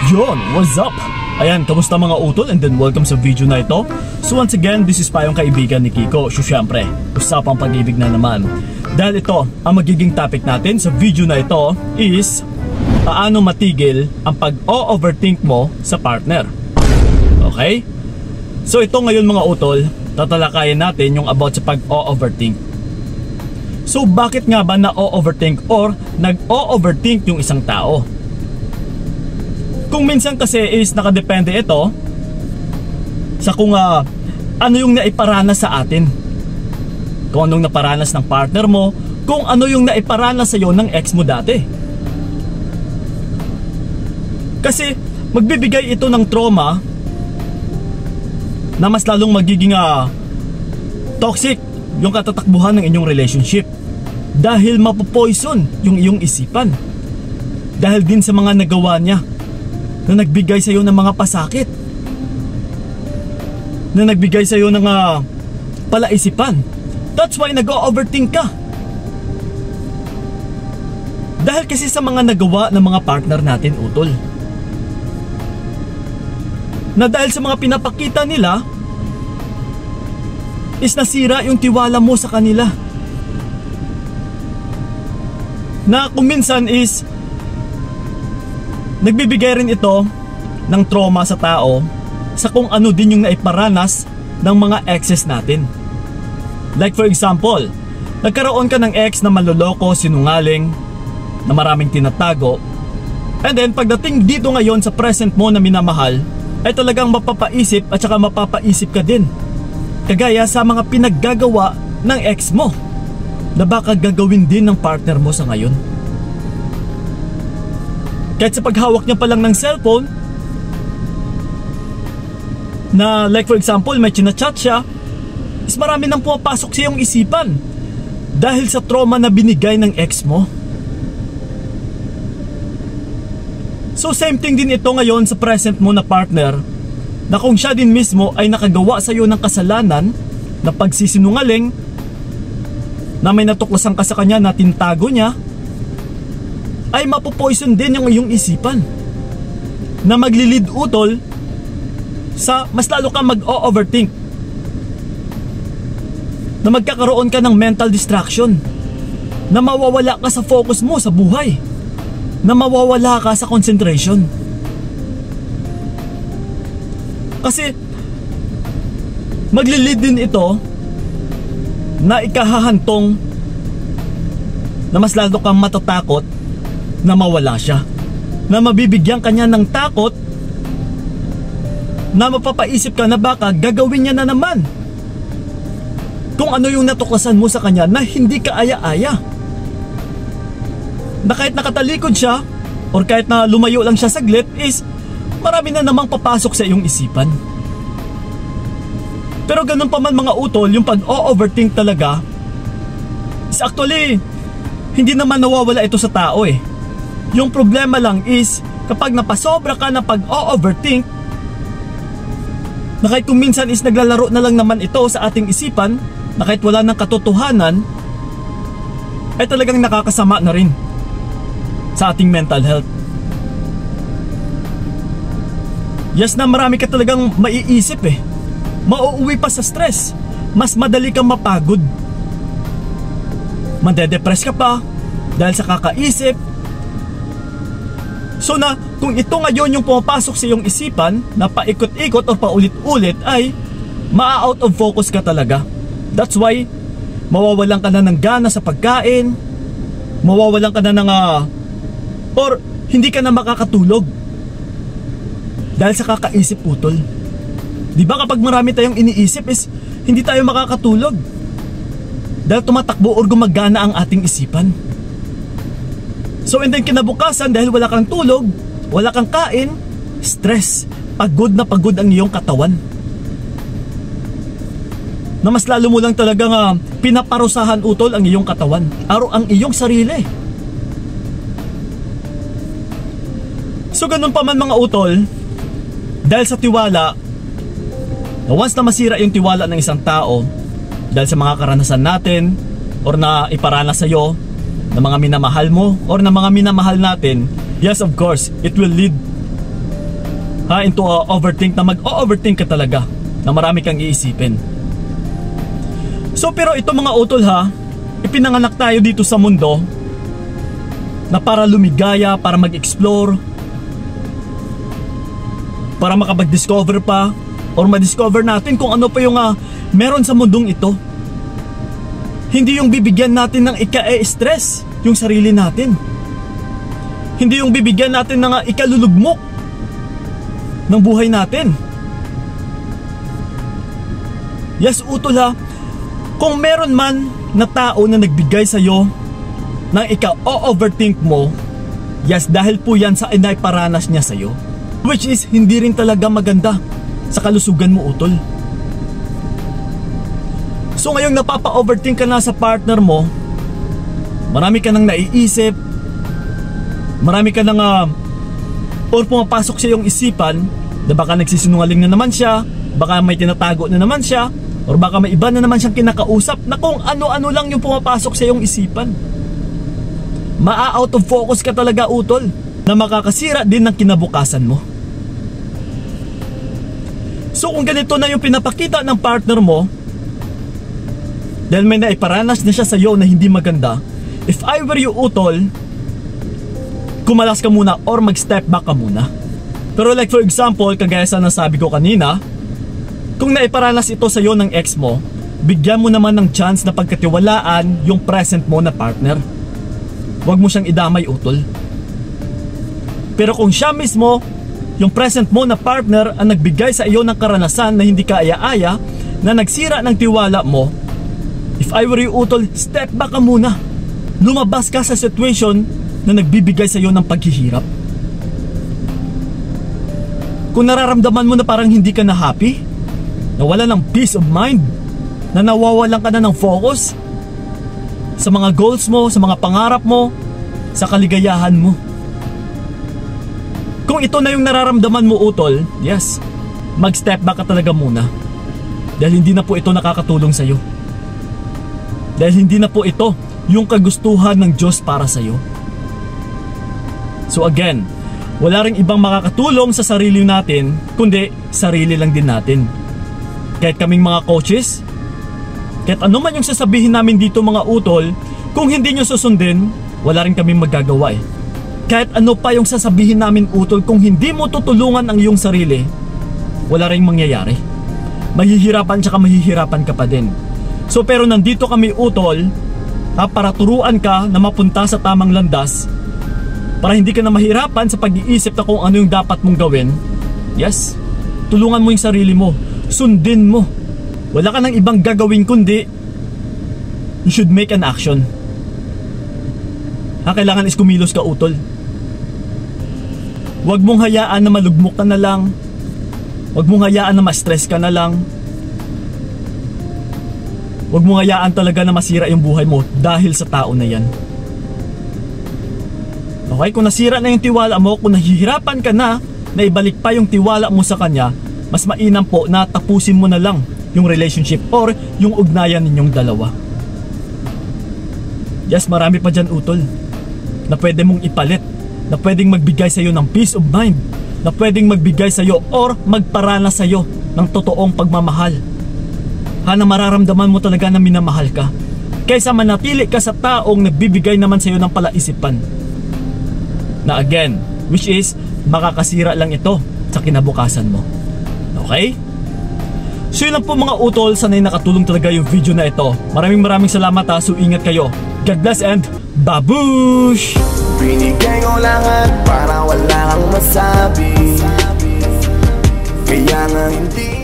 Yon, what's up? Ayan, kamusta mga utol, and then welcome sa video na ito. So once again, this is pa yung kaibigan ni Kiko. So syempre, usapang pag-ibig na naman. Dahil ito, ang magiging topic natin sa video na ito is paano matigil ang pag-o-overthink mo sa partner. Okay? So ito ngayon mga utol, tatalakayin natin yung about sa pag-o-overthink. So bakit nga ba na-o-overthink or nag-o-overthink yung isang tao? Kung minsan kasi is nakadepende ito sa kung ano yung naiparanas sa atin. Kung anong naparanas ng partner mo, kung ano yung naiparanas sa iyo ng ex mo dati. Kasi magbibigay ito ng trauma na mas lalong magiging toxic yung katatakbuhan ng inyong relationship. Dahil mapopoison yung iyong isipan. Dahil din sa mga nagawa niya na nagbigay sa iyo ng mga pasakit, na nagbigay sa iyo ng palaisipan. That's why nag-o-overthink ka. Dahil kasi sa mga nagawa ng mga partner natin, utol, na dahil sa mga pinapakita nila is nasira yung tiwala mo sa kanila. Na kung minsan is nagbibigay rin ito ng trauma sa tao sa kung ano din yung naiparanas ng mga exes natin. Like for example, nagkaroon ka ng ex na manloloko, sinungaling, na maraming tinatago, and then pagdating dito ngayon sa present mo na minamahal, ay talagang mapapaisip at saka mapapaisip ka din. Kagaya sa mga pinaggagawa ng ex mo na baka gagawin din ng partner mo sa ngayon. Kahit sa paghawak niya pa lang ng cellphone, na like for example may chinachat siya, is marami nang pumapasok sa iyong isipan dahil sa trauma na binigay ng ex mo. So same thing din ito ngayon sa present mo na partner, na kung siya din mismo ay nakagawa sa iyo ng kasalanan na pagsisinungaling, na may natuklasan ka sa kanya na tintago niya, ay mapopoison din yung iyong isipan, na maglilid utol sa mas lalo kang mag-o-overthink, na magkakaroon ka ng mental distraction, na mawawala ka sa focus mo sa buhay, na mawawala ka sa concentration. Kasi maglilid din ito na ikahahantong na mas lalo kang matatakot na mawala siya, na mabibigyan kanya ng takot, na mapapaisip ka na baka gagawin niya na naman kung ano yung natuklasan mo sa kanya na hindi ka aya-aya, na kahit nakatalikod siya or kahit na lumayo lang siya saglit is marami na namang papasok sa iyong isipan. Pero ganun pa man mga utol, yung pag-o-overthink talaga is actually hindi naman nawawala ito sa tao eh. Yung problema lang is kapag napasobra ka na pag-o-overthink, na kahit kung minsan is naglalaro na lang naman ito sa ating isipan, na kahit wala ng katotohanan, ay talagang nakakasama na rin sa ating mental health. Yes, na marami ka talagang maiisip eh. Mauuwi pa sa stress. Mas madali kang mapagod. Madedepress ka pa dahil sa kakaisip. So na kung ito ngayon yung pumapasok sa iyong isipan na paikot-ikot o paulit-ulit, ay ma-out of focus ka talaga. That's why mawawalan ka na ng gana sa pagkain, mawawalan ka na ng or hindi ka na makakatulog dahil sa kakaisip, utol. Di ba kapag marami tayong iniisip is hindi tayo makakatulog dahil tumatakbo or gumagana ang ating isipan. So and then kinabukasan, dahil wala kang tulog, wala kang kain, stress, pagod na pagod ang iyong katawan, na mas lalo mo lang talagang pinaparusahan, utol, ang iyong katawan, ang iyong sarili. So ganun pa man mga utol, dahil sa tiwala, na once na masira yung tiwala ng isang tao dahil sa mga karanasan natin or na iparanas sa iyo ng mga minamahal mo or ng mga minamahal natin, yes, of course, it will lead into overthink, na mag-overthink ka talaga, na marami kang iisipin. So pero ito mga utol ipinanganak tayo dito sa mundo na para lumigaya, para mag-explore, para makapag-discover pa, or ma-discover natin kung ano pa yung meron sa mundong ito. Hindi yung bibigyan natin ng ika-stress yung sarili natin. Hindi yung bibigyan natin ng ikalulugmok ng buhay natin. Yes, utol kung meron man na tao na nagbigay sa'yo ng ika-overthink mo, yes, dahil po yan sa inay-paranas niya sa'yo, which is hindi rin talaga maganda sa kalusugan mo, utol. So ngayong napapa-overthink ka na sa partner mo, marami ka nang naiisip, marami ka nang or pumapasok sa iyong isipan na baka nagsisinungaling na naman siya, baka may tinatago na naman siya, or baka may iba na naman siyang kinakausap, na kung ano-ano lang yung pumapasok sa iyong isipan. Maa-out of focus ka talaga, utol, na makakasira din ng kinabukasan mo. So kung ganito na yung pinapakita ng partner mo, dahil may naiparanas na siya sa iyo na hindi maganda, if I were you, utol, kumalas ka muna or mag-step back ka muna. Pero like for example, kagaya sa nasabi ko kanina, kung naiparanas ito sa iyo ng ex mo, bigyan mo naman ng chance na pagkatiwalaan yung present mo na partner. Huwag mo siyang idamay, utol. Pero kung siya mismo, yung present mo na partner, ang nagbigay sa iyo ng karanasan na hindi ka aya-aya, na nagsira ng tiwala mo, if I were you, utol, step back ka muna. Lumabas ka sa situation na nagbibigay sa iyo ng paghihirap. Kung nararamdaman mo na parang hindi ka na happy, nawala ng peace of mind, na nawawalan ka na ng focus sa mga goals mo, sa mga pangarap mo, sa kaligayahan mo. Kung ito na yung nararamdaman mo, utol, yes, mag-step back ka talaga muna. Dahil hindi na po ito nakakatulong sa iyo. Dahil hindi na po ito yung kagustuhan ng Diyos para sa iyo. So again, wala ring ibang makakatulong sa sarili natin, kundi sarili lang din natin. Kahit kaming mga coaches, kahit ano man yung sasabihin namin dito mga utol, kung hindi nyo susundin, wala rin kaming magagawa Kahit ano pa yung sasabihin namin, utol, kung hindi mo tutulungan ang iyong sarili, wala rin mangyayari. Mahihirapan tsaka mahihirapan ka pa din. So pero nandito kami, utol, para turuan ka na mapunta sa tamang landas, para hindi ka na mahirapan sa pag-iisip na kung ano yung dapat mong gawin. Yes, tulungan mo yung sarili mo, sundin mo. Wala ka nang ibang gagawin kundi you should make an action. Kailangan is kumilos ka, utol. Huwag mong hayaan na malugmok ka na lang. Huwag mong hayaan na ma-stress ka na lang. Huwag mong hayaan talaga na masira yung buhay mo dahil sa tao na yan. Okay, kung nasira na yung tiwala mo, kung nahihirapan ka na ibalik pa yung tiwala mo sa kanya, mas mainam po na tapusin mo na lang yung relationship or yung ugnayan ninyong dalawa. Yes, marami pa dyan, utol, na pwede mong ipalit, na pwedeng magbigay sa'yo ng peace of mind, na pwedeng magbigay sa'yo or magparana sa'yo ng totoong pagmamahal. Na mararamdaman mo talaga na minamahal ka, kaysa manatili ka sa taong nagbibigay naman sa'yo ng palaisipan. Na again, which is makakasira lang ito sa kinabukasan mo. Okay? So yun lang po mga utol, sana'y nakatulong talaga yung video na ito. Maraming salamat so ingat kayo. God bless and babush! Binigay ko lang at parang wala kang masabi, kaya nga hindi